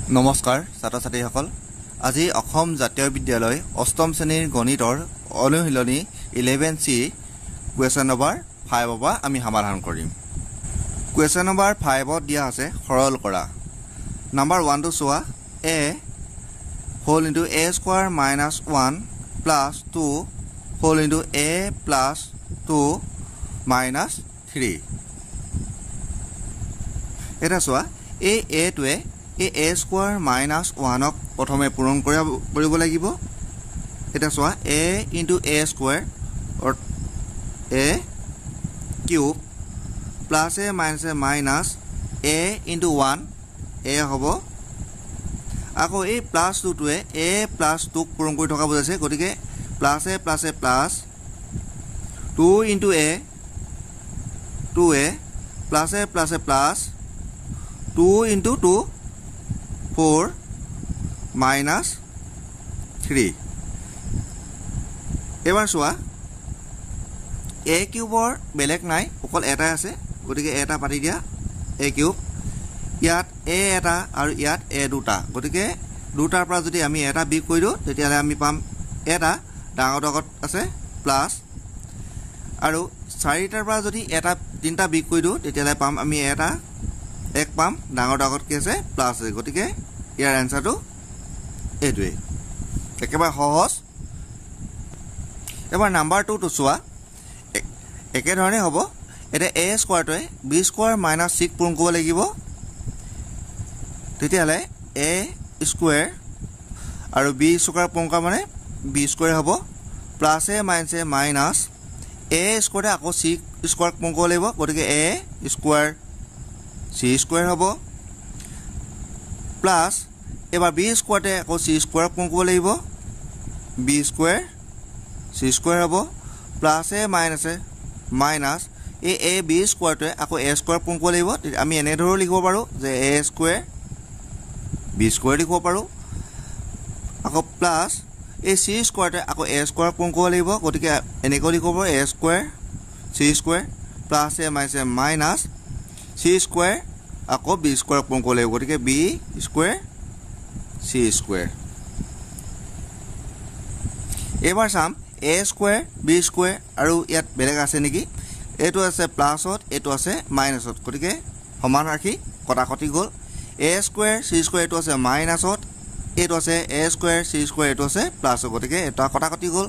নমস্কাৰ ছাত্ৰ ছাত্ৰীসকল আজি অসম জাতীয় বিদ্যালয় অষ্টম শ্ৰেণীৰ গণিতৰ অনুশীলনী 11C কুৱেশ্যন নম্বৰ 5 পৰা আমি সমাধান কৰিম কুৱেশ্যন নম্বৰ 5 দিয়া আছে সৰল কৰা নম্বৰ 1 টো চোৱা a whole into a square minus 1 plus 2 whole into a plus 2 minus 3 এটা চোৱা a টোৱে a square minus 1 ক প্ৰথমে পূৰণ কৰিব লাগিব এটা চোৱা a into a square or a cube plus a minus a into 1 a হ'ব আকৌ এই প্লাস 2 টোৱে a plus 2 ক পূৰণ কৰি থকা বুজাইছে গতিকে plus a plus 2 into a 2a plus a plus 2 into 2 4 minus 3 এবাৰ চোৱা a কিউবৰ বেলেগ নাই অকল এটাই আছে গতিকে এটা পাতি দিয়া a কিউব ইয়াত a এটা আৰু ইয়াত a দুটা গতিকে দুটাৰ পৰা যদি আমি এটা বিয়োগ কৰি দিও তেতিয়ালে আমি পাম এটা ডাঙৰ ডগত আছে প্লাস আৰু চাৰিটাৰ পৰা যদি এটা তিনটা বিয়োগ কৰি দিও তেতিয়ালে পাম আমি এটা এক পাম ডাঙৰ ডগত কি আছে প্লাস আছে গতিকে ইয়াৰ আনসাৰটো এইটোৱে একেবাৰে সহজ এবাৰ নাম্বাৰ 2 টো চোৱা একে ধৰণে হ'ব এটা a স্কয়াৰটোৱে b স্কয়াৰ মাইনাস 6 পূৰণ কৰিব লাগিব তেতিয়ালে a স্কয়াৰ আৰু b স্কয়াৰ পূৰণ কৰা মানে b স্কয়াৰ হ'ব plus a minus a square আকৌ c স্কয়াৰ পূৰণ কৰিব লাগিব গতিকে a স্কয়াৰ c স্কয়াৰ হ'ব প্লাস এবাৰ b স্কয়াৰতে আকৌ c স্কয়াৰ পূৰণ কৰিব লাগিব b স্কয়াৰ c স্কয়াৰ হ'ব plus a minus a b স্কয়াৰতে আকৌ a স্কয়াৰ পূৰণ কৰিব লাগিব আমি এনে ধৰণে লিখিব পাৰো যে a স্কয়াৰ b স্কয়াৰ লিখিব পাৰো আকৌ প্লাস a c স্কয়াৰতে আকৌ a স্কয়াৰ পূৰণ কৰিব লাগিব গতিকে এনেকৈ লিখিব পাৰো a square c square plus a minus c square আকৌ b স্কয়াৰ পূৰণ কৰিব লাগিব গতিকে b স্কয়াৰ c স্কয়াৰ এবাৰ চাম a স্কয়াৰ b স্কয়াৰ আৰু ইয়াত বেলেগ আছে নেকি এটো আছে প্লাসত এটো আছে মাইনাসত গতিকে সমান ৰাখি কটাকটি গল a স্কয়াৰ c স্কয়াৰ এটো আছে মাইনাসত এটো আছে a স্কয়াৰ c স্কয়াৰ এটো আছে প্লাসত গতিকে এটা কটাকটি গল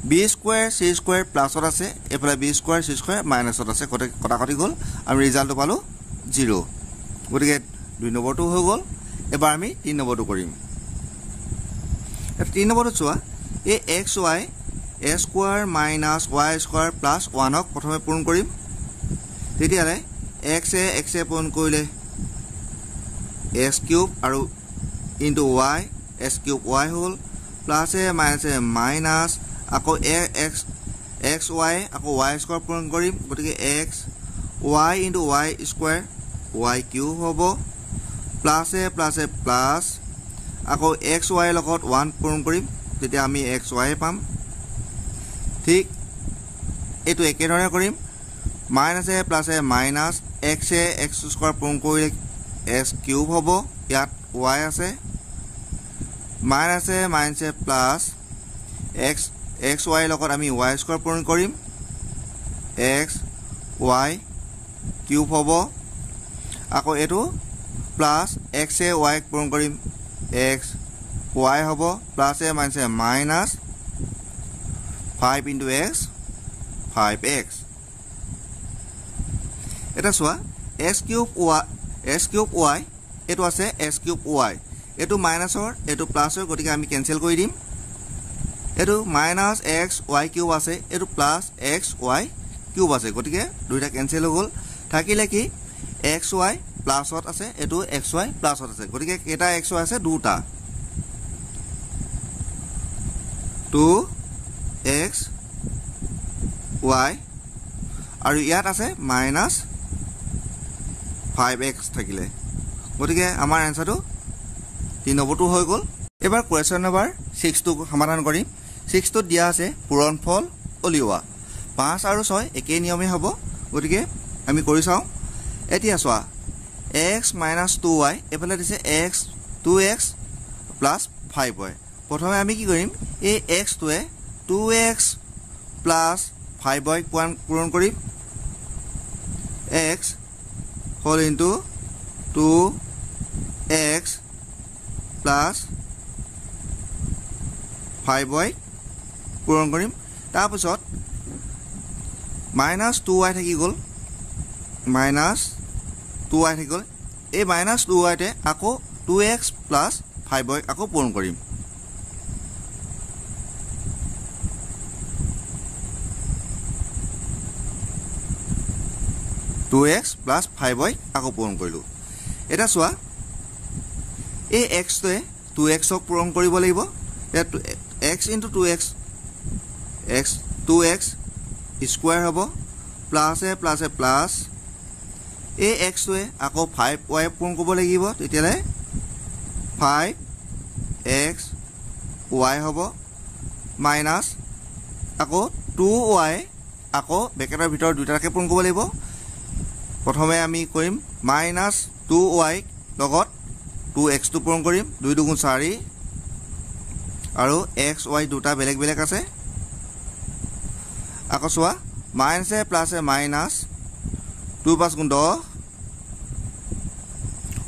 b স্কয়াৰ c স্কয়াৰ প্লাসত আছে এফালে b স্কয়াৰ c স্কয়াৰ মাইনাসত আছে কটাকটি গল আমি ৰিজাল্টটো পালো 0 গতিকে 2 নম্বৰটো হৈ গল এবাৰ আমি 3 নম্বৰটো কৰিম 3 নম্বৰটো চোৱা এই xy a square minus y square plus 1 ক প্ৰথমে পূৰণ কৰিম তেতিয়ালে x এ পূৰণ কৰিলে s কিউব আৰু into y s cube y hall plus a minus আকৌ xy আকৌ y স্কয়াৰ পূৰণ কৰিম গতিকে x y into y square y cube হ'ব প্লাস a প্লাস আকৌ xy লগত 1 পূৰণ কৰিম তেতিয়া আমি xy পাম ঠিক এটো একে ধৰণে কৰিম minus a minus x square পূৰণ কৰিলে s কিউব হ'ব ইয়াত y আছে মাইনাস a প্লাস xy লগত আমি y স্কয়াৰ পূৰণ কৰিম x y কিউব হ'ব আকৌ এটো প্লাস x y পূৰণ কৰিম x y হ'ব plus a minus 5 into x 5x এটা চোৱা s কিউব y এটো আছে s কিউব y এটো মাইনাসৰ এটো প্লাসৰ গতিকে আমি ক্যান্সেল কৰি দিম এটো মাইনাস x y কিউব আছে এটো প্লাস x y কিউব আছে গতিকে দুইটা ক্যান্সেল হৈ গল থাকিলে কি xy প্লাসত আছে এটো xy প্লাসত আছে গতিকে কেটা xy আছে দুটা 2x y আৰু ইয়াত আছে মাইনাস 5x থাকিলে গতিকে আমাৰ আনসাৰটো 3 নম্বৰটো হৈ গল এবাৰ কোৱেশ্চন নম্বৰ 6 টো সমাধান কৰিম 6 টো দিয়া আছে পূৰণফল উলিওৱা 5 আৰু 6 একে নিয়মে হ'ব গতিকে আমি কৰি চাও এতিয়া চোৱা x minus 2y এফালে দিছে x 2x প্লাছ 5 হয় প্ৰথমে আমি কি কৰিম এই x টোৱে 2x প্লাছ 5 ক পূৰণ কৰিম x whole into 2x plus 5y পূৰণ কৰিম তাৰ পিছত মাইনাছ 2y থাকি গ'ল মাইনাছ 2y থাকি গ'ল এই মাইনাছ 2y তে আকৌ 2x প্লাছ 5y আকৌ পূৰণ কৰিম x plus 5y আকৌ পূৰণ কৰিলো এটা চোৱা এই x টোৱে 2x ক পূৰণ কৰিব লাগিব x into 2x x 2x square হ'ব প্লাছ এ প্লাছ এই x টোৱে আকৌ 5y পূৰণ কৰিব লাগিব তেতিয়ালে 5x y হ'ব মাইনাছ আকৌ 2y আকৌ ব্ৰেকেটৰ ভিতৰত দুটাকে পূৰণ কৰিব লাগিব প্ৰথমে আমি কৰিম মাইনাছ 2y লগত 2x টো পূৰণ কৰিম 2 2 4 আৰু x y দুটা বেলেগ বেলেগ আছে আকৌ চোৱা minus a plus a minus 2 5 10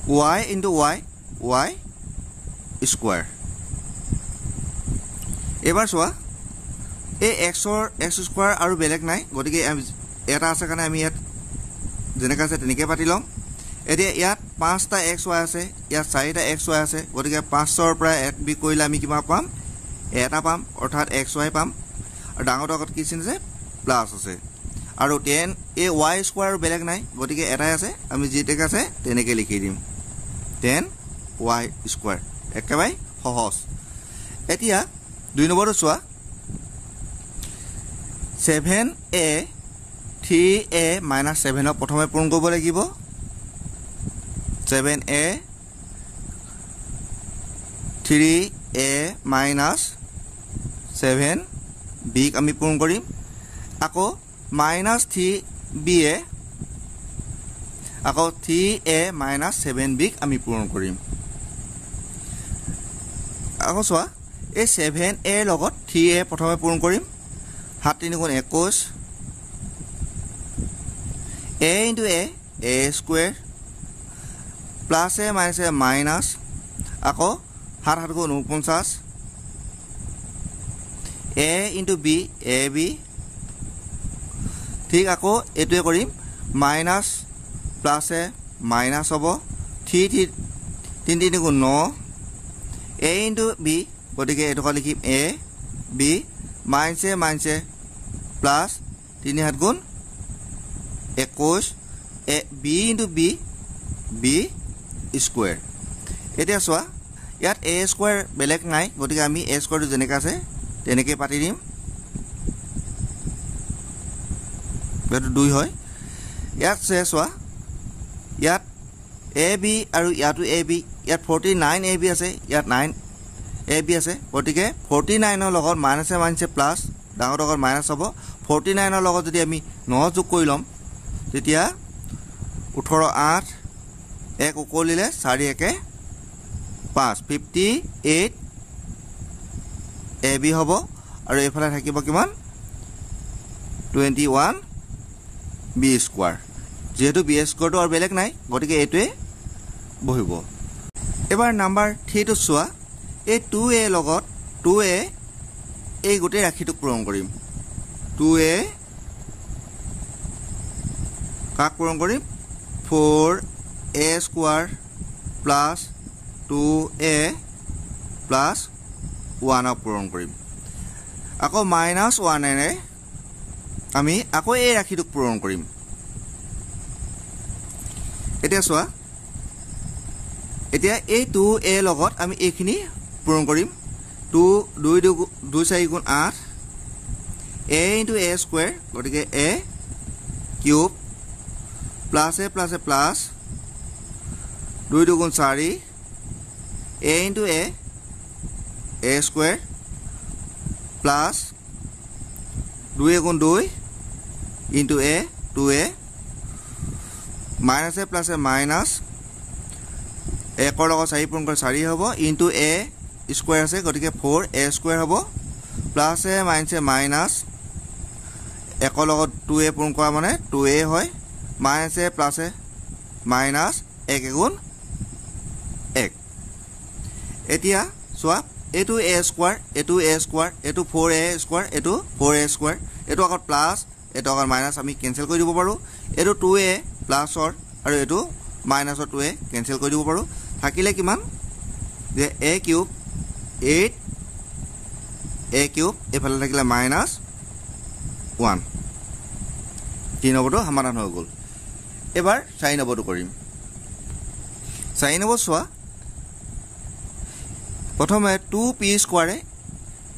y into y y square এবাৰ চোৱা এই x স্কয়াৰ আৰু বেলেগ নাই গতিকে এটা আছে কাৰণে আমি ইয়াত যেনেকৈ আছে তেনেকৈ পাতি লম এতিয়া ইয়াত 5টা xy আছে ইয়াত 4টা xy আছে গতিকে 5ৰ পৰা 1 বি কৰিলে আমি কিমান পাম এটা পাম অৰ্থাৎ xy পাম আৰু ডাঙৰ আগত কি চিন আছে প্লাছ আছে আৰু 10 এই y স্কয়াৰ বেলেগ নাই গতিকে এটাই আছে আমি যেটাকে আছে তেনেকৈ লিখি দিম 10y স্কয়াৰ একেবাৰে সহজ এতিয়া 2 নম্বৰটো চোৱা 7a 3a minus 7 প্ৰথমে পূৰণ কৰিব লাগিব 7a 3a minus 7b আমি পূৰণ কৰিম আকৌ minus 3b আকৌ 3a minus 7b আমি পূৰণ কৰিম আকৌ চোৱা এই 7a লগত 3a প্ৰথমে পূৰণ কৰিম 7 3 গুণ 21 a into a square plus a minus a minus আকৌ 7 7 গুণ 49 a into b ab ঠিক আকৌ এটোৱে কৰিম মাইনাস প্লাস এ মাইনাস হ'ব 3 3 3 গুণ 9 a into b গতিকে এটো লিখিম a b minus a plus 3 7 গুণ 21 a b into b b square এতিয়া চোৱা ইয়াত a square বেলেগ নাই গতিকে আমি a square যেনেকৈ আছে তেনেকৈ পাতি দিম এটো 2 হয় ইয়াত চোৱা ইয়াত ab আৰু ইয়াতো ab ইয়াত 49 ab আছে ইয়াত 9 ab আছে গতিকে 49 ৰ লগত মাইনাস এ মাইনাস প্লাস ডাঙৰ লগত মাইনাস হ'ব 49 ৰ লগত যদি আমি 9 যোগ কৰি লম তেতিয়া 18 8 এক উকলিলে 4 1 5 58 ab হ'ব আৰু এফালে থাকিব কিমান 21 b স্কয়াৰ যেহেতু b স্কয়াৰটো আৰু বেলেগ নাই গতিকে এটোৱে বহিব এবাৰ নাম্বাৰ 3 টো চোৱা এই 2a লগত 2a এই গোটে ৰাখিটো পূৰণ কৰিম 2a কাক পূৰণ কৰিম 4a square plus 2a plus 1 পূৰণ কৰিম আকৌ মাইনাস 1 এৰে আমি আকৌ এই ৰাখিটো পূৰণ কৰিম এতিয়া চোৱা এতিয়া এই 2a লগত আমি এইখিনি পূৰণ কৰিম 2 2 2 4 গুণ 8 a into a square গতিকে a cube plus a plus 2 2 গুণ 4 a into a square plus 2 গুণ 2 into a 2a minus a plus a minus 1 লগত 4 পূৰণ কৰি 4 হ'ব ইনটু a স্কয়াৰ আছে গতিকে 4a স্কয়াৰ হ'ব প্লাস a মাইনাস 1 লগত 2a পূৰণ কৰা মানে 2a হয় minus a plus a minus 1 গুণ 1 এতিয়া সোয়া এটো a স্কয়াৰ এটো a স্কয়াৰ এটো 4a স্কয়াৰ এটো 4a স্কয়াৰ এটো আগত প্লাস এটো আগত মাইনাস আমি কেনসেল কৰি দিব পাৰো এটো 2a প্লাসৰ আৰু এটো মাইনাসৰ 2a কেনসেল কৰি দিব পাৰো থাকিলে কিমান যে a কিউব 8 a কিউব এফালে থাকিলে মাইনাস 1 3 নম্বৰটো সমাধান হৈ গল এবাৰ 4 নম্বৰটো কৰিম 4 নম্বৰ সোয়া প্ৰথমে 2p স্কয়াৰে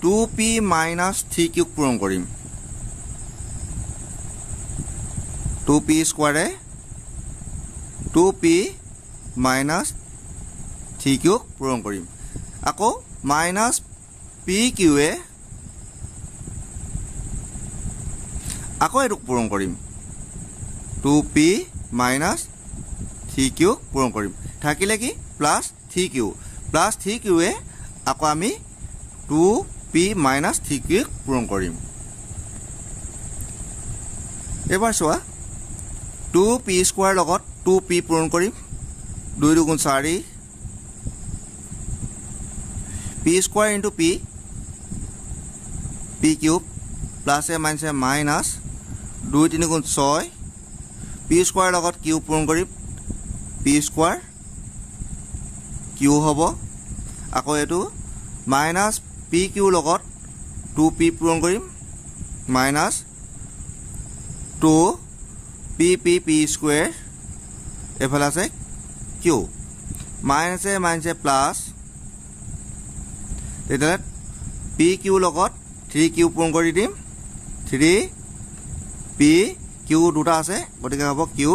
2p মাইনাস 3 কিউব পূৰণ কৰিম 2p স্কয়াৰে 2p মাইনাস 3 কিউব পূৰণ কৰিম আকৌ মাইনাস p কিউৱে আকৌ এটো পূৰণ কৰিম 2p মাইনাস 3 কিউব পূৰণ কৰিম থাকিলে কি প্লাস 3 কিউব প্লাস 3 কিউৱে আকৌ আমি 2p মাইনাস 3 কিউব পূৰণ কৰিম এবাৰ সোয়া 2p স্কয়াৰ লগত 2p পূৰণ কৰিম 2 দুগুণ 4 p square into p p cube plus a minus 2 3 গুণ 6 p স্কয়াৰ লগত কিউব পূৰণ কৰিম p স্কয়াৰ কিউ হ'ব আকৌ এটো মাইনাস p কিউ লগত 2p পূৰণ কৰিম মাইনাস 2 p স্কয়াৰ এফালে আছে কিউ মাইনাস এ প্লাস তেতিয়া p কিউ লগত 3 কিউ পূৰণ কৰি দিম 3 p কিউ দুটা আছে গতিকে হ'ব Q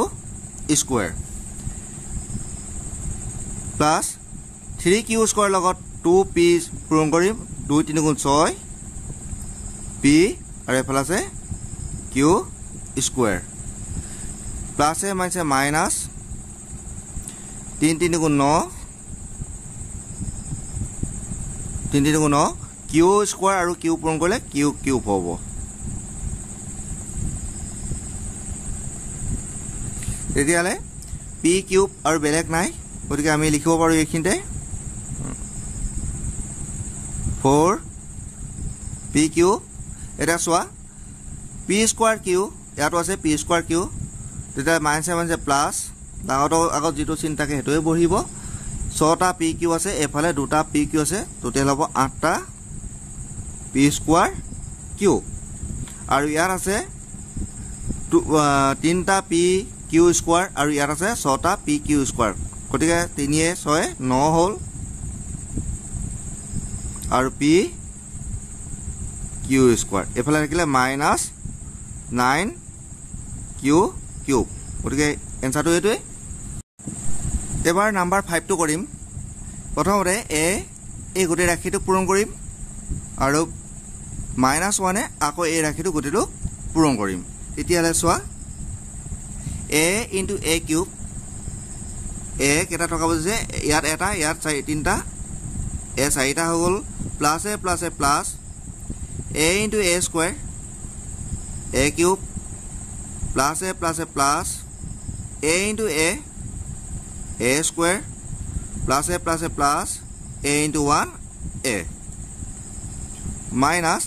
square plus 3 Q square লগত 2p পূৰণ কৰিম 2 3 গুণ 6 p আৰু এফালে আছে কিউ স্কয়াৰ প্লাস এ মাইনাস 3 3 গুণ 9 3 3 গুণ 9 কিউ স্কয়াৰ আৰু কিউ পূৰণ কৰিলে কিউ কিউব হ'ব তেতিয়ালে p কিউব আৰু বেলেগ নাই গতিকে আমি লিখিব পাৰো এইখিনতে 4 p কিউব এটা সোয়া p স্কয়াৰ কিউ ইয়াতো আছে p স্কয়াৰ কিউ তেতিয়া মাইনাস প্লাস ডাঙৰটো আগত যেটো চিন থাকে হেটোৱে বহিব 6টা p কিউ আছে এফালে দুটা p কিউ আছে টোটাল হ'ব 8টা p স্কয়াৰ কিউ আৰু ইয়াৰ আছে 3টা p কিউ স্কয়াৰ আৰু ইয়াৰ আছে 6টা p কিউ স্কয়াৰ গতিকে 3 এ 6 9 হল আৰু p কিউ স্কয়াৰ এফালে থাকিলে মাইনাস 9 কিউ কিউব গতিকে এনসাৰটো এটোৱে এবাৰ নাম্বাৰ 5 টো কৰিম প্ৰথমতে a এই গোটেই ৰাশিটো পূৰণ কৰিম আৰু -1 এ আকৌ এই ৰাশিটো গোটেইটো পূৰণ কৰিম তেতিয়ালে সোয়া a into a cube a কেটা থকা বুজিছে ইয়াত এটা ইয়াত 3টা a 4টা হৈ গল plus a plus a into a square a cube plus a plus a into a square plus a plus a into 1 a minus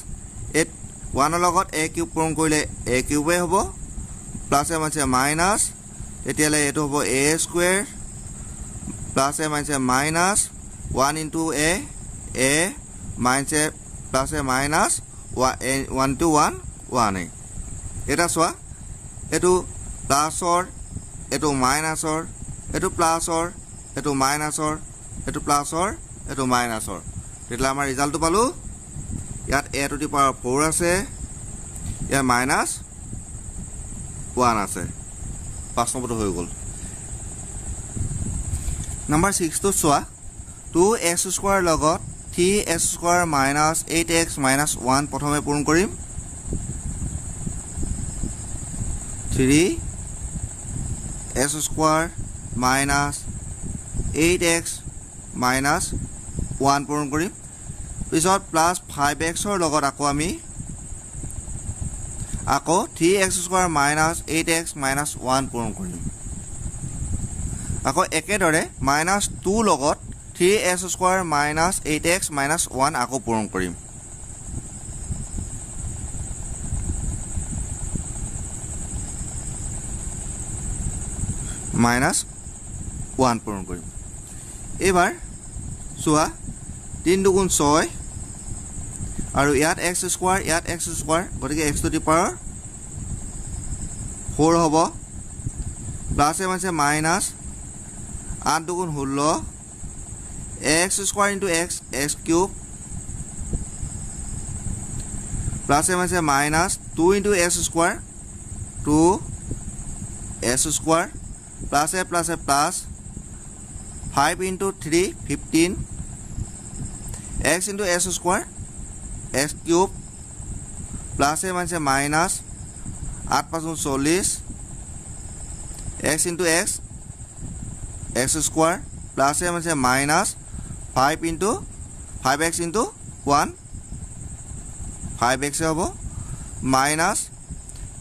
1 লগত a কিউব পূৰণ কৰিলে a কিউবে হ'ব প্লাস a মাইনাস এতিয়ালে এটো হ'ব a square plus a minus 1 into a minus a plus a minus 1 to 1 1 এটা সোয়া এটো প্লাসৰ এটো মাইনাসৰ এটো প্লাসৰ এটো মাইনাসৰ এটো প্লাসৰ এটো মাইনাসৰ তেতিয়া আমাৰ ৰিজাল্টটো পালো ইয়াত a to the power 4 আছে ইয়াত মাইনাস 1 আছে 5 নম্বৰটো হৈ গল নাম্বাৰ 6 টো সোয়া 2x স্কয়াৰ লগত 3x square minus 8x minus 1 প্ৰথমে পূৰণ কৰিম 3x square minus 8x minus 1 পূৰণ কৰিম পিছত প্লাস 5x ৰ লগত আকৌ আমি আকৌ 3x square minus 8x minus 1 পূৰণ কৰিম আকৌ একেদৰে minus 2 লগত 3x square minus 8x minus 1 আকৌ পূৰণ কৰিম minus 1 পূৰণ কৰিম এবাৰ চোৱা 3 দুগুণ 6 আৰু ইয়াত x স্কয়াৰ গতিকে x টু দি পাৱাৰ 4 হ'ব প্লাস এ মানে মাইনাস 8 দুগুণ 16 x square into x cube plus a মানে minus 2 into s square 2 s square plus a plus 5 into 3 15 x into s square x cube plus a minus 8 পাঁচগুণ 40 x into x x square plus a minus 5 into 5x into 1 5x হবে minus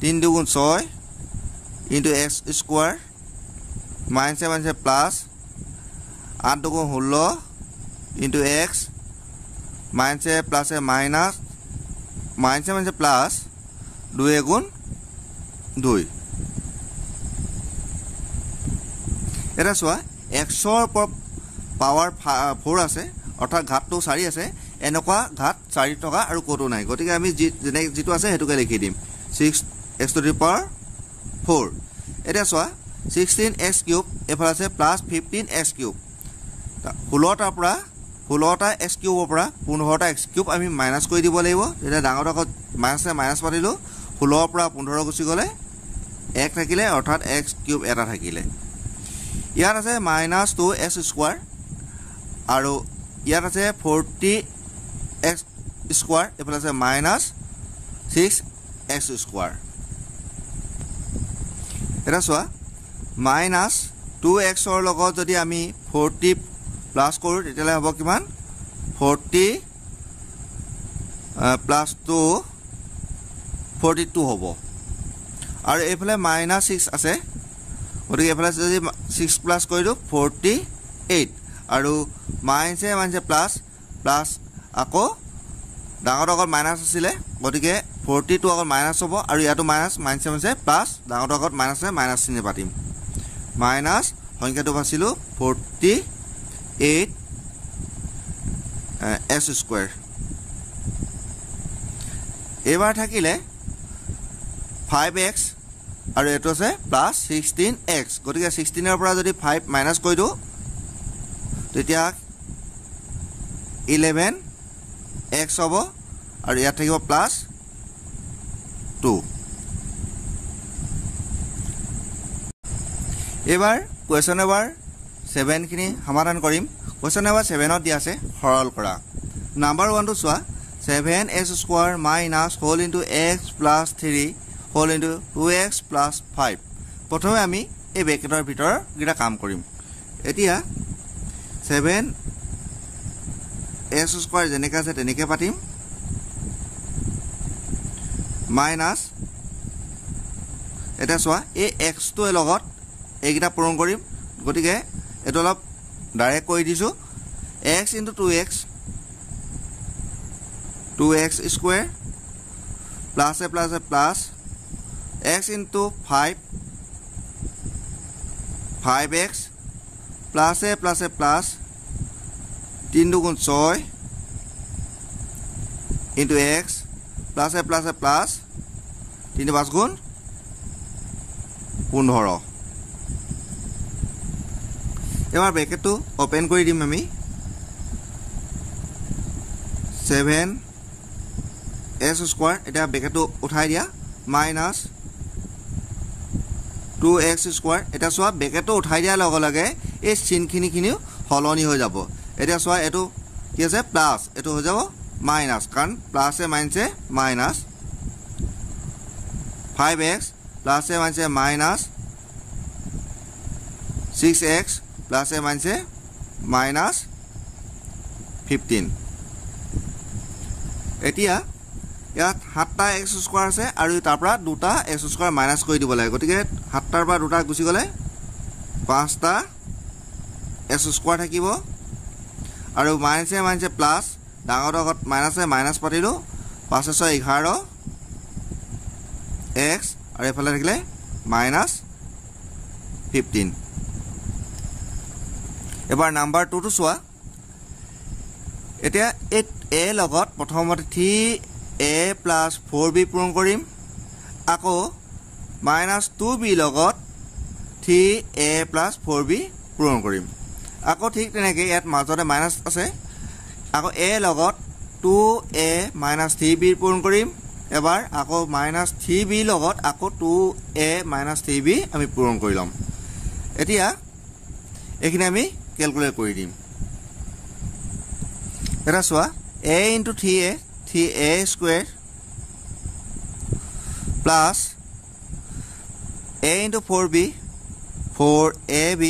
3 দুগুণ 6 into x square minus a plus 8 দুগুণ 16 into x minus a plus a minus plus 2 গুণ 2 এটা চোৱা x ৰ power 4 আছে অৰ্থাৎ ঘাতটো 4 আছে এনেকুৱা ঘাত 4 টকা আৰু কোটো নাই গতিকে আমি যেটো আছে হেতুকে লিখি দিম 6x to the power 4 এটা চোৱা 16x cube এফালে আছে plus 15x cube 16টাৰ পৰা 16টা x কিউবৰ পৰা 15টা x কিউব আমি মাইনাস কৰি দিব লাগিব এটা ডাঙৰ আগত মাইনাস পাতিলো 16 পৰা 15 গুচি গলে 1 থাকিলে অৰ্থাৎ x কিউব এটা থাকিলে ইয়াত আছে minus 2s স্কয়াৰ আৰু ইয়াত আছে 40x স্কয়াৰ এফালে আছে minus 6x স্কয়াৰ এটা চোৱা minus 2x ৰ লগত যদি আমি 40 প্লাস কৰো তেতিয়ালে হ'ব কিমান 40 প্লাস 2 42 হ'ব আৰু এফালে minus 6 আছে গতিকে এফালে যদি 6 প্লাস কৰিলো 48 আৰু মাইনাসে প্লাস আকৌ ডাঙৰ আগত মাইনাস আছিল গতিকে 42 আগত মাইনাস হ'ব আৰু ইয়াটো মাইনাসে প্লাস ডাঙৰ আগত মাইনাস চিহ্ন পাতিম মাইনাস সংখ্যাটো পাছিলো 48 s স্কয়াৰ এবাৰ থাকিলে 5x আৰু এটো আছে প্লাস 16x গতিকে 16 ৰ পৰা যদি 5 মাইনাস কৰি দিও তেতিয়া 11x হ'ব আৰু ইয়াত থাকিব প্লাস 2 এবাৰ কোৱেশ্চন নম্বৰ 7 খিনি সমাধান কৰিম কোৱেশ্চন নম্বৰ 7 ত দিয়া আছে সৰল কৰা নাম্বাৰ 1 টো চোৱা 7s square minus whole into x plus 3 whole into 2x plus 5 প্ৰথমে আমি এই ব্ৰেকেটৰ ভিতৰ গিটা কাম কৰিম এতিয়া 7s স্কয়াৰ যেনেকা আছে তেনেকে পাতিম মাইনাস এটা চোৱা এই x টো লগত এইগিটা পূৰণ কৰিম গতিকে এটো অলপ ডাইৰেক্ট কৰি দিছো x into 2x square plus a plus x into 5x plus a plus 3 দুগুণ 6 into x plus a plus 3 5 গুণ 15 এবাৰ ব্ৰেকেটটো ওপেন কৰি দিম আমি 7s স্কয়াৰ এটা ব্ৰেকেটটো উঠাই দিয়া মাইনাস 2x স্কয়াৰ এটা চোৱা ব্ৰেকেটটো উঠাই দিয়া লগে লগে এই চিহ্নখিনিও হলনি হৈ যাব এটা চোৱা এটো কি আছে প্লাস এটো হৈ যাব মাইনাস কাৰণ প্লাসে মাইনাসে মাইনাস 5x প্লাসে মাইনাসে মাইনাস 6x প্লাসে মাইনাসে মাইনাছ 15 এতিয়া ইয়াত 7টা x স্কয়াৰ আছে আৰু তাৰ পৰা 2টা x স্কয়াৰ মাইনাছ কৰি দিব লাগে গতিকে 7টাৰ পৰা 2টা গুচি গলে 5টা x স্কয়াৰ থাকিব আৰু মাইনাছে মাইনাছে প্লাস ডাঙৰ আগত মাইনাছে মাইনাছ পাতিলো 5 6 11 x আৰু এফালে থাকিলে মাইনাছ 15 এবাৰ নাম্বাৰ 2 টো চোৱা এতিয়া a লগত প্ৰথমতে 3a + 4b পূৰণ কৰিম আকৌ -2b লগত 3a + 4b পূৰণ কৰিম আকৌ ঠিক তেনেকৈ ইয়াত মাজতে মাইনাছ আছে আকৌ a লগত 2a - 3b পূৰণ কৰিম এবাৰ আকৌ -3b লগত আকৌ 2a - 3b আমি পূৰণ কৰি লম এতিয়া এখিনি আমি ক্যালকুলেট কৰি দিম এটা চোৱা a * 3a 3a square plus a * 4b 4ab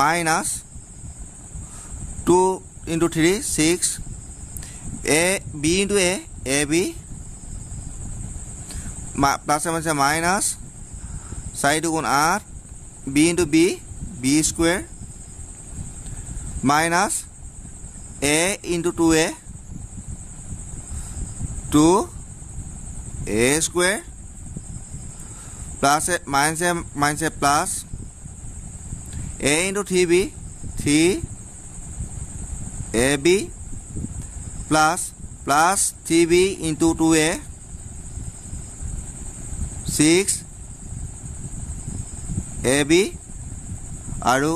minus 2 * 3 6 a b * a ab plus minus 4 2 8 b * b b square minus a * 2a 2a square plus minus plus a * 3b 3ab plus 3b * 2a 6ab আৰু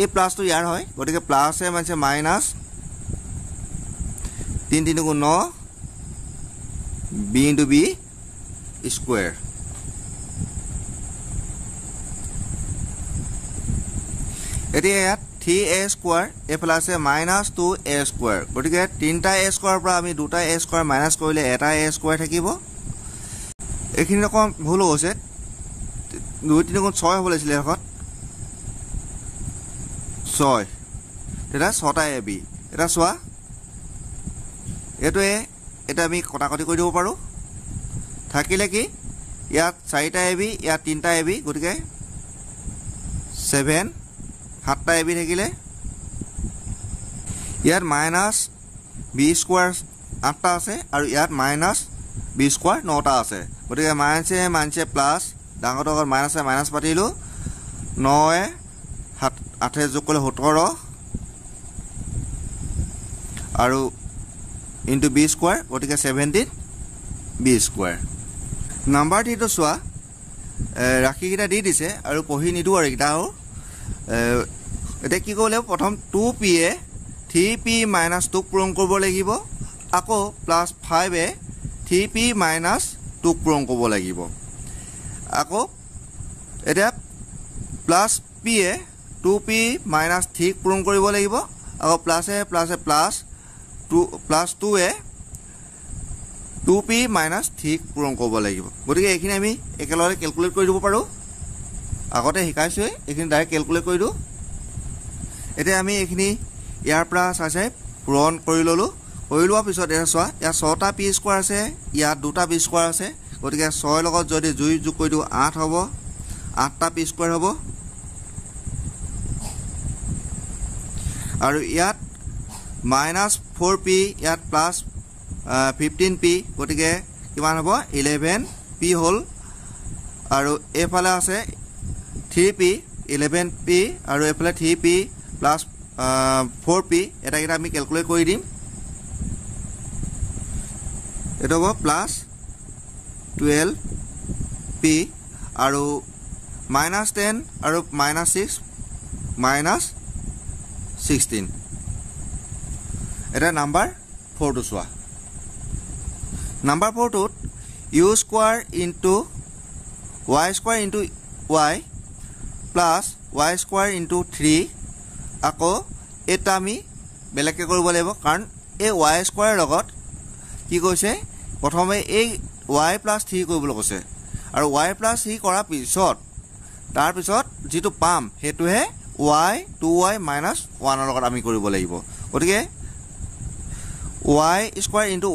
a plus to ইয়াৰ হয় গতিকে plus a মানে minus 3 3 9 b * b square এতিয়া ইয়াত 3a square এফালে আছে -2a square গতিকে 3টা a square পৰা আমি 2টা a square মাইনাস কৰিলে এটা a square থাকিব এখিনি ৰকম ভুল হৈছে 2 3 6 হ'ব লাগিছিল এখন 6 এটা 6টা ab এটা চোৱা এটা আমি কটাকটি কৰি দিব পাৰো থাকিলে কি ইয়াত 4টা ab ইয়াত 3টা ab গতিকে 7 7টা ab থাকিলে ইয়াত -b স্কয়াৰ 8টা আছে আৰু ইয়াত -b স্কয়াৰ 9টা আছে গতিকে মাইনাছে প্লাস ডাঙৰ আগত মাইনাছে মাইনাছ পাতিলো 9 8 যোগ কৰিলে 17 আৰু ইনটু b স্কয়াৰ গতিকে 17 b স্কয়াৰ নাম্বাৰ 3 টো চোৱা ৰাখিকিটা দি দিছে আৰু পঢ়ি নিদু আৰু এটাও এটা কি কৰিলে প্ৰথম 2p এ 3p - 2 পূৰণ কৰিব লাগিব আকৌ +5 এ 3p - 2 পূৰণ কৰিব লাগিব আকৌ এটা +p এ 2p - 3 পূৰণ কৰিব লাগিব আকৌ +2 এ 2p - 3 পূৰণ কৰিব লাগিব গতিকে এইখিনি আমি একেলগে ক্যালকুলেট কৰি দিব পাৰো আগতে শিকাইছোই এইখিনি ডাইৰেক্ট ক্যালকুলেট কৰি দিও এতিয়া আমি এইখিনি ইয়াৰ পৰা চাই পূৰণ কৰি ললো কৰি লোৱাৰ পিছত এটা চোৱা ইয়াত 6টা p স্কয়াৰ আছে ইয়াত 2টা p স্কয়াৰ আছে গতিকে 6 লগত যদি যোগ কৰি দিও 8 হ'ব 8টা p স্কয়াৰ হ'ব আৰু ইয়াত -4p ইয়াত +15p গতিকে কিমান হ'ব 11p হল আৰু এফালে আছে 3p 11p আৰু এফালে 3p + 4p এটা আমি ক্যালকুলেট কৰি দিম এটা হ'ব +12p আৰু -10 আৰু -6 -16 এটা নাম্বাৰ 4 টো চোৱা নাম্বাৰ 4 টোত u square into y square into y plus y square into 3 আকৌ এটা আমি বেলেগকে কৰিব লাগিব কাৰণ এই y square লগত কি কৈছে প্ৰথমে এই y plus 3 কৰিবলৈ কৈছে আৰু y plus 3 কৰাৰ পিছত তাৰ পিছত যেটো পাম হেতুহে y 2y minus 1 ৰ লগত আমি কৰিব লাগিব গতিকে y square into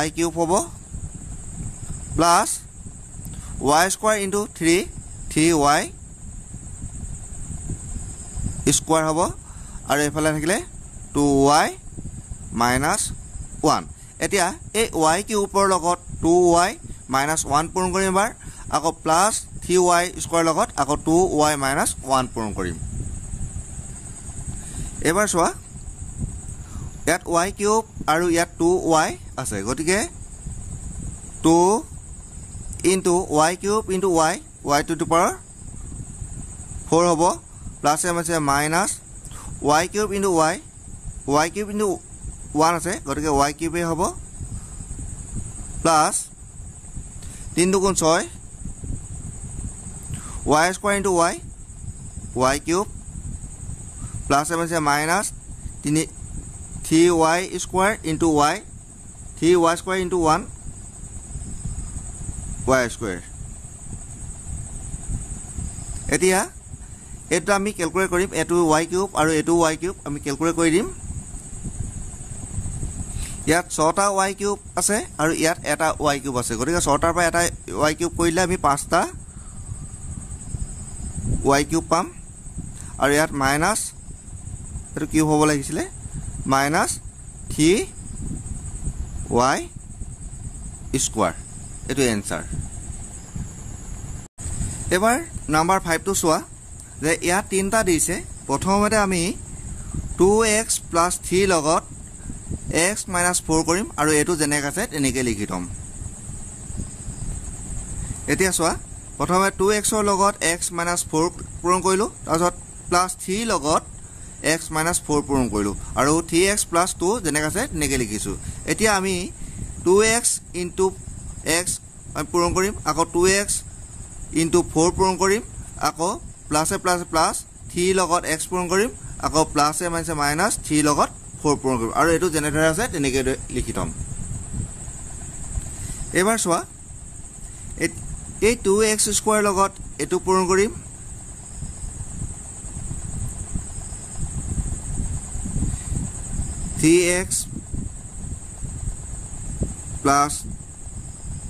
y cube হ'ব plus y square into 3y square হ'ব আৰু এফালে থাকিলে 2y minus 1 এতিয়া এই y কিউবৰ লগত 2y minus 1 পূৰণ কৰিম এবাৰ আকৌ প্লাস 3y স্কয়াৰ লগত আকৌ 2y minus 1 পূৰণ কৰিম এবাৰ চোৱা ইয়াত y কিউব আৰু ইয়াত 2y আছে গতিকে 2 into y cube into y to the power 4 হ'ব প্লাস আছে minus y cube into y cube into 1 আছে গতিকে y cube হ'ব প্লাস 3 দুগুণ 6 y square into y cube plus আছে minus 3y square into 3y square into 1 y square এতিয়া এটা আমি ক্যালকুলেট কৰিম এটো y cube আৰু এটো y cube আমি ক্যালকুলেট কৰি দিম ইয়াত 6টা y cube আছে আৰু ইয়াত এটা y cube আছে গতিকে 6টাৰ পৰা এটা y cube কৰিলে আমি 5টা y cube পাম আৰু ইয়াত মাইনাস এটো কিউব হ'ব লাগিছিলে মাইনাস 3y স্কয়াৰ এটো এনসাৰ এবাৰ নাম্বাৰ 5 টো চোৱা যে ইয়াত তিনটা দিছে প্ৰথমতে আমি 2x plus 3 লগত x minus 4 কৰিম আৰু এটো যেনেক আছে তেনেকৈ লিখি থম এতিয়া চোৱা প্ৰথমে 2x ৰ লগত x minus 4 পূৰণ কৰিলো তাৰপিছত plus 3 লগত x minus 4 পূৰণ কৰিলো আৰু 3x plus 2 যেনেক আছে তেনেকৈ লিখিছো এতিয়া আমি 2x into x পূৰণ কৰিম আকৌ 2x into 4 পূৰণ কৰিম আকৌ প্লাস 3 লগত x পূৰণ কৰিম আকৌ প্লাস মাইনাস 3 লগত 4 পূৰণ কৰিম আৰু এটো যেনে ধৰে আছে তেনেকৈ লিখি থম এবাৰ চোৱা এই 2x স্কয়াৰ লগত এটো পূৰণ কৰিম (3x plus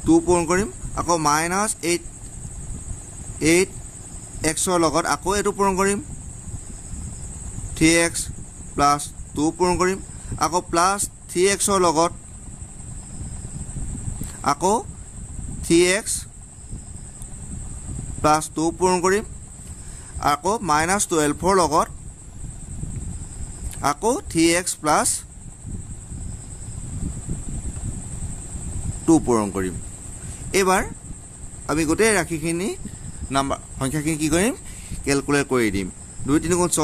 2 পূৰণ কৰিম আকৌ মাইনাস 8x ৰ লগত আকৌ এটো পূৰণ কৰিম 3x plus 2 পূৰণ কৰিম আকৌ প্লাস 3x ৰ লগত আকৌ 3x plus 2 পূৰণ কৰিম আকৌ minus 12 ৰ লগত আকৌ 3x plus 2 পূৰণ কৰিম এবাৰ আমি গোটেই ৰাশিখিনি নাম্বাৰ সংখ্যাখিনি কি কৰিম ক্যালকুলেট কৰি দিম 2 3 গুণ 6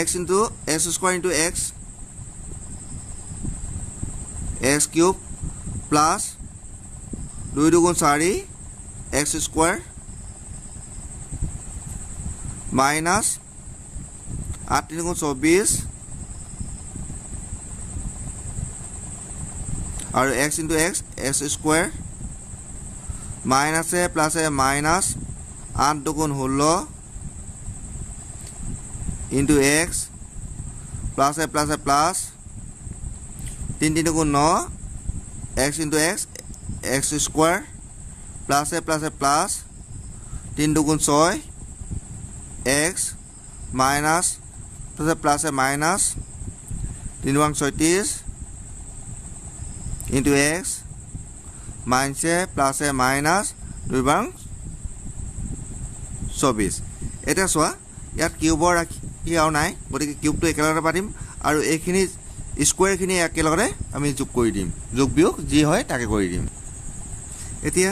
x into s square into x cube plus 2 2 গুণ 4 x square minus 8 3 গুণ 24 আৰু x into s square minus plus minus 8 2 গুণ 16 into x plus 3 3 গুণ 9 x into x square plus 3 2 গুণ 6 x minus plus minus 3 1 36 into x minus plus minus 2 bang 24 এটা চোৱা ইয়াত কিউবৰ কি আৰু নাই গতিকে কিউবটো একেলগে পাতিম আৰু এইখিনি স্কয়াৰ খিনি একেলগে আমি যোগ কৰি দিম যোগ বিয়োগ যি হয় তাকে কৰি দিম এতিয়া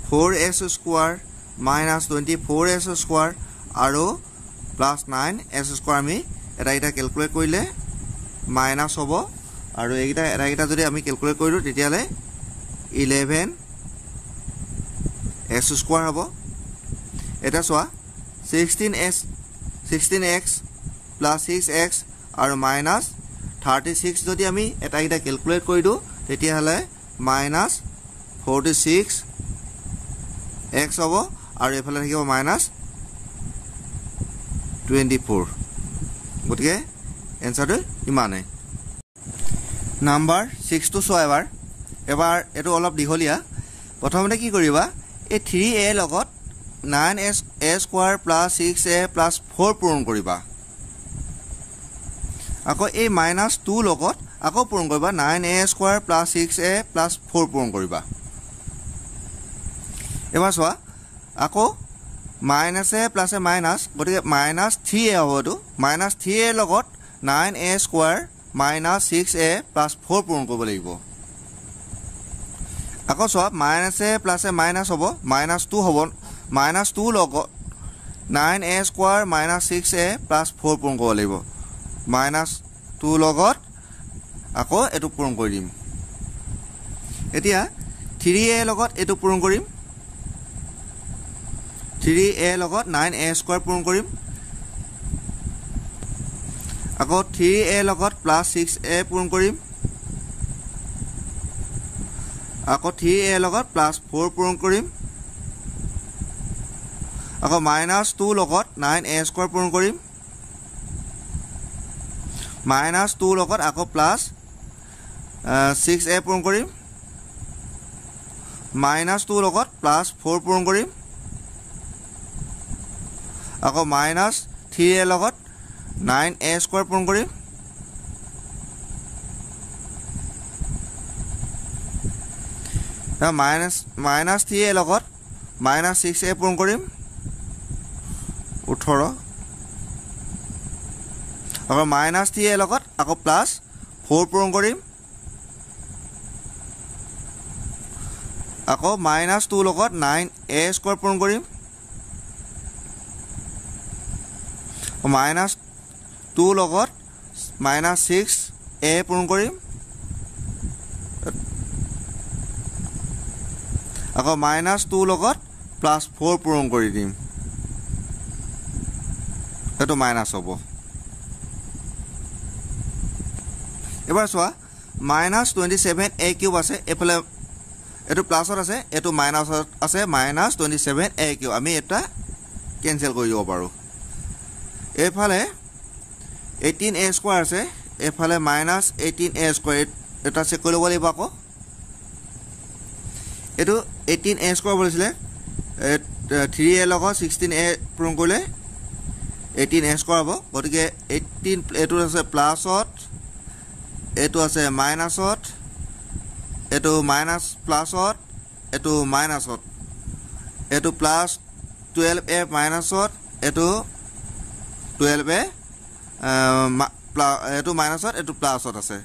4s square minus 24s square আৰু plus 9s স্কয়াৰ আমি এটা ক্যালকুলেট কৰিলে মাইনাস হ'ব আৰু এটা যদি আমি ক্যালকুলেট কৰিলো তেতিয়ালে 11s স্কয়াৰ হ'ব এটা চোৱা 16x plus 6x আৰু minus 36 যদি আমি এটা ক্যালকুলেট কৰি দিও তেতিয়ালে minus 46x হ'ব আৰু এফালে থাকিব minus 24 গতিকে এনসাৰটো ইমানে নাম্বাৰ 6 টো চোৱা এবাৰ এটো অলপ দিহলিয়া প্ৰথমতে কি কৰিবা এই 3a লগত 9a square plus 6a plus 4 পূৰণ কৰিবা আকৌ এই -2 লগত আকৌ পূৰণ কৰিবা 9a square plus 6a plus 4 পূৰণ কৰিবা এবাৰ চোৱা আকৌ -a প্লাস এ মাইনাস গতিকে -3a হবটো -3a লগত 9a স্কয়াৰ -6a প্লাস 4 পূৰণ কৰিব লাগিব আকৌ চোৱা -a প্লাস এ মাইনাস হ'ব -2 হ'ব -2 লগত 9a স্কয়াৰ -6a প্লাস 4 পূৰণ কৰিব লাগিব -2 লগত আকৌ এটো পূৰণ কৰি দিম এতিয়া 3a লগত এটো পূৰণ কৰিম 3a লগত 9a স্কয়াৰ পূৰণ কৰিম আকৌ 3a লগত প্লাস 6a পূৰণ কৰিম আকৌ 3a লগত প্লাস 4 পূৰণ কৰিম আকৌ -2 লগত 9a স্কয়াৰ পূৰণ কৰিম -2 লগত আকৌ প্লাস 6a পূৰণ কৰিম -2 লগত প্লাস 4 পূৰণ কৰিম আকৌ -3a লগত 9a স্কয়াৰ পূৰণ কৰিম -3a লগত -6a পূৰণ কৰিম 18 আকৌ -3a লগত আকৌ প্লাস 4 পূৰণ কৰিম আকৌ -2 লগত 9a স্কয়াৰ পূৰণ কৰিম -2 লগত -6a পূৰণ কৰিম আকৌ -2 লগত +4 পূৰণ কৰি দিম এটো মাইনাস হ'ব এবাৰ চোৱা -27a কিউব আছে এফালে এটো প্লাসত আছে এটো মাইনাসত আছে -27a কিউব আমি এটা ক্যান্সেল কৰি দিব পাৰো এফালে 18a স্কয়াৰ আছে এফালে -18a স্কয়াৰ এটা চেক কৰি লব লাগিব আকৌ এটো 18a স্কয়াৰ বলিছিলে 3a লগত 16a পূৰণ কৰিলে 18a স্কয়াৰ হ'ব গতিকে 18 এটো আছে প্লাসত এটো আছে মাইনাসত এটো মাইনাস প্লাসত এটো মাইনাসত এটো প্লাস 12a মাইনাসত এটো 12a এটো মাইনাসত এটো প্লাসত আছে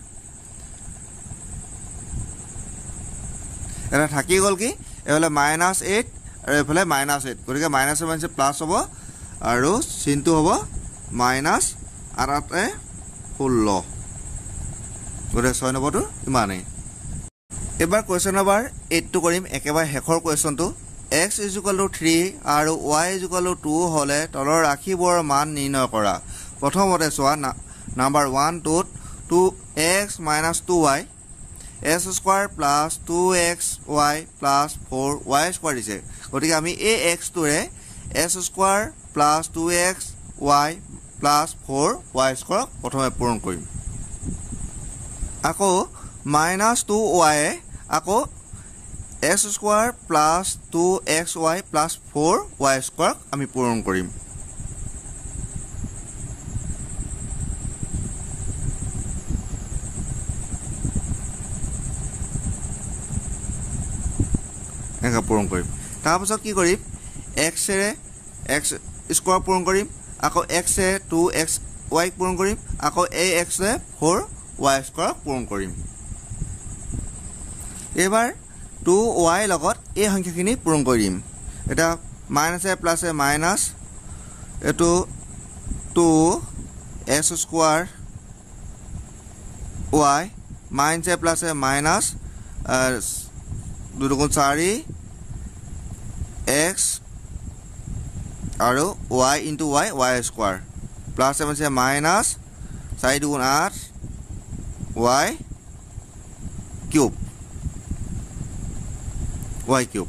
এটা থাকি গল কি এফালে -8 আৰু এফালে -8 গতিকে মাইনাসে মানে প্লাস হ'ব আৰু চিনটো হ'ব মাইনাস আৰ 8 16 গতিকে 6 নম্বৰটো ইমানেই এবাৰ কোৱেশ্চন নম্বৰ 8 টো কৰিম একেবাৰে শেষৰ কোৱেশ্চনটো x = 3 আৰু y = 2 হলে তলৰ ৰাশিবোৰৰ মান নিৰ্ণয় কৰা প্ৰথমতে চোৱা নাম্বাৰ 1 টোত 2x - 2y s square plus 2xy plus 4y square দিছে গতিকে আমি এই x টোৰে s square plus 2xy plus 4y square প্ৰথমে পূৰণ কৰিম আকৌ -2y আকৌ s square plus 2xy plus 4y square আমি পূৰণ কৰিম একা পূৰণ কৰিম তাৰ পাছত কি কৰিম x এৰে x স্কয়াৰ পূৰণ কৰিম আকৌ x এ 2xy পূৰণ কৰিম আকৌ এই x এ 4y স্কয়াৰ পূৰণ কৰিম এবাৰ 2y লগত এই সংখ্যাখিনি পূৰণ কৰিম এটা -a + a মাইনাস এটো 2s square y -a + a minus 2 * 4 x আৰু y * y স্কয়াৰ প্লাস আছে minus 4 * 2 = 8 y cube y cube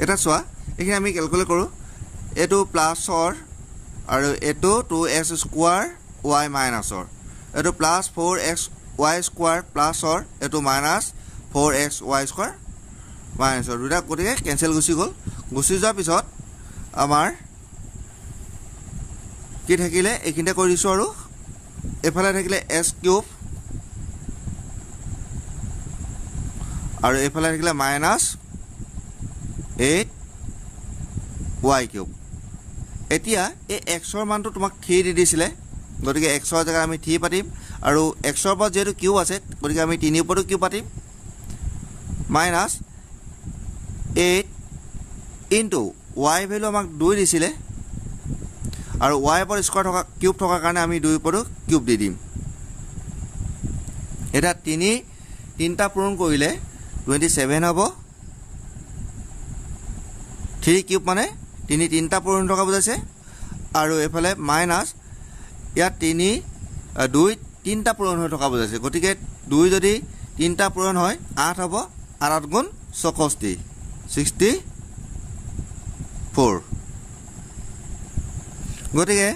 এটা চোৱা এখানে আমি ক্যালকুলেট কৰো এইটো প্লাছৰ আৰু এইটো 2x স্কোৱাৰ y মাইনাছৰ এইটো প্লাছ 4x y স্কোৱাৰ প্লাছৰ এইটো মাইনাছ 4x y স্কোৱাৰ মাইনাছৰ দুটা গতিকে কেনচেল গুচি গ'ল গুচি যোৱাৰ পিছত আমাৰ কি থাকিলে এইখিনিতে কৰি দিছোঁ আৰু এফালে থাকিলে s কিউব আৰু এফালে থাকিলে মাইনাছ 8y কিউব এতিয়া এই xৰ মানটো তোমাক 3 দি দিছিলে গতিকে xৰ জায়গাত আমি 3 পাতিম আৰু xৰ ওপৰত যেহেতু কিউব আছে গতিকে আমি 3 ৰ ওপৰতো কিউব পাতিম মাইনাছ 8 ইনটু y ভ্যালু আমাক 2 দিছিলে আৰু y ওপৰত স্কয়াৰ থকা কিউব থকাৰ কাৰণে আমি 2 ওপৰতো কিউব দি দিম এটা 3টা পূৰণ কৰিলে 27 হ'ব 3 কিউব মানে 3টা পূৰণ থকা বুজাইছে আৰু এফালে মাইনাছ ইয়াত 3টা পূৰণ হৈ থকা বুজাইছে গতিকে 2 যদি 3টা পূৰণ হয় 8 হ'ব 8 গুণ 64 64 গতিকে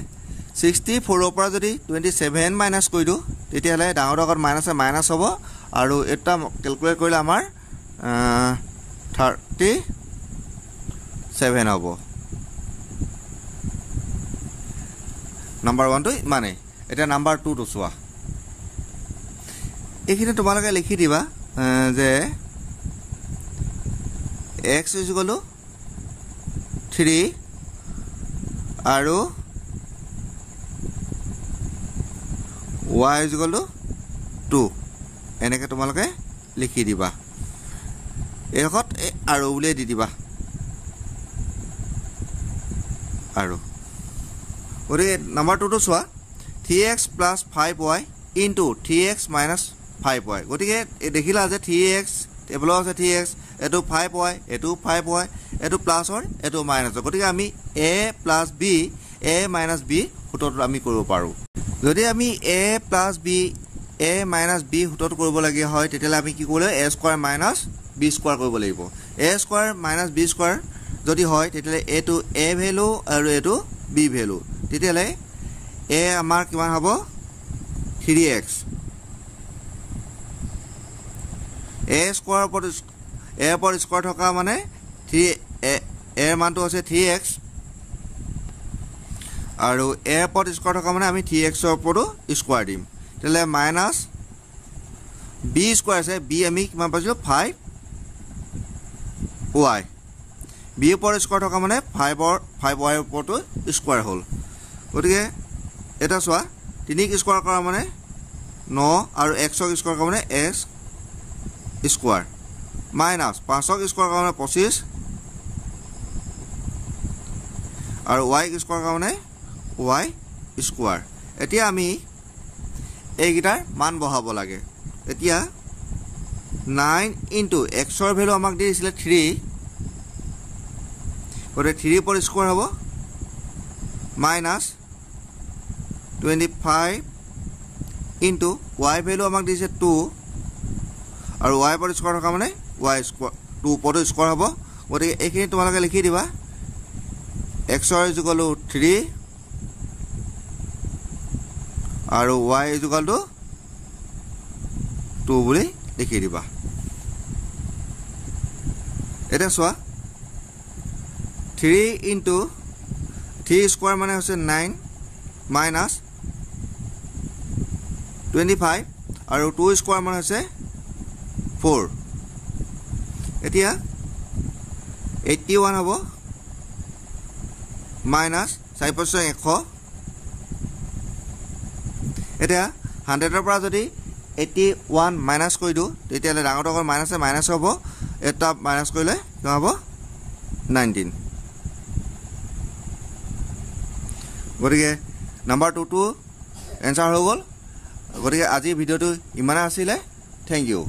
64 ৰ পৰা যদি 27 মাইনাছ কৰি দিওঁ তেতিয়াহ'লে ডাঙৰ আগত মাইনাছে মাইনাছ হ'ব আৰু এটা ক্যালকুলেট কৰিলে আমাৰ 37 হ'ব নাম্বাৰ 1 টো মানে এটা নাম্বাৰ 2 টো চোৱা এইখিনি তোমালোকে লিখি দিবা যে x = 3 আৰু y = 2 এনেকৈ তোমালোকে লিখি দিবা এখত আৰু উলিয়াই দি দিবা আৰু গতিকে নাম্বাৰ 2 টো চোৱা 3x + 5y * 3x - 5y গতিকে দেখিলা যে 3x টেবুলত আছে 3x এটো 5y এটো 5y এটো প্লাছৰ এটো মাইনাছৰ গতিকে আমি a + b a - b সূত্ৰটো আমি কৰিব পাৰো যদি আমি a + b a - b সূত্ৰটো কৰিব লগিয়া হয় তেতিয়ালে আমি কি কৰিলে a² - b² কৰিব লাগিব a² - b² যদি হয় তেতিয়ালে এটো a ভ্যালু আৰু এটো b ভ্যালু তেতিয়ালে a আমাৰ কিমান হ'ব 3x a² ওপৰত a ওপৰত স্কয়াৰ থকা মানে 3 a এৰ মানটো আছে 3x আৰু a ওপৰত স্কয়াৰ থকা মানে আমি 3x ৰ ওপৰটো স্কয়াৰ দিম তেলে মাইনাছ b² আছে b আমি কিমান পাইছো 5y b ওপৰত স্কয়াৰ থকা মানে 5y ৰ ওপৰটো স্কয়াৰ হ'ল গতিকে এটা চোৱা 3 ক স্কয়াৰ কৰা মানে 9 আৰু x ক স্কয়াৰ কৰা মানে x স্কয়াৰ মাইনাছ 5 ক স্কয়াৰ কৰা মানে 25 আৰু y ক স্কয়াৰ কৰা মানে y স্কয়াৰ এতিয়া আমি এইগিটাৰ মান বহাব লাগে এতিয়া 9 * x ৰ ভ্যালু আমাক দিছিলে 3 গতে 3 ওপৰ স্কয়াৰ হ'ব মাইনাছ 25 * y ভ্যালু আমাক দিছে 2 আৰু y ওপৰ স্কয়াৰ থকা মানে y স্কয়াৰ 2 ওপৰ স্কয়াৰ হ'ব গতে এইখিনি তোমালোকে লিখি দিবা x = 3 আৰু y = 2 বুলি লিখি দিবা এটা চোৱা 3 * 3 স্কয়াৰ মানে হৈছে 9 মাইনাছ 25 আৰু 2 স্কয়াৰ মানে হৈছে 4 এতিয়া 81 হ'ব মাইনাছ 4 * 100 এতিয়া 100 ৰ পৰা যদি 81 মাইনাছ কৰি দিও তেতিয়ালে ডাঙৰ ডাঙৰ মাইনাছে মাইনাছ হ'ব এটা মাইনাছ কৰিলে কি হ'ব 19 গতিকে নাম্বাৰ 2 টো এনসাৰ হৈ গ'ল গতিকে আজি ভিডিওটো ইমানে আছিলে থ্যাংক ইউ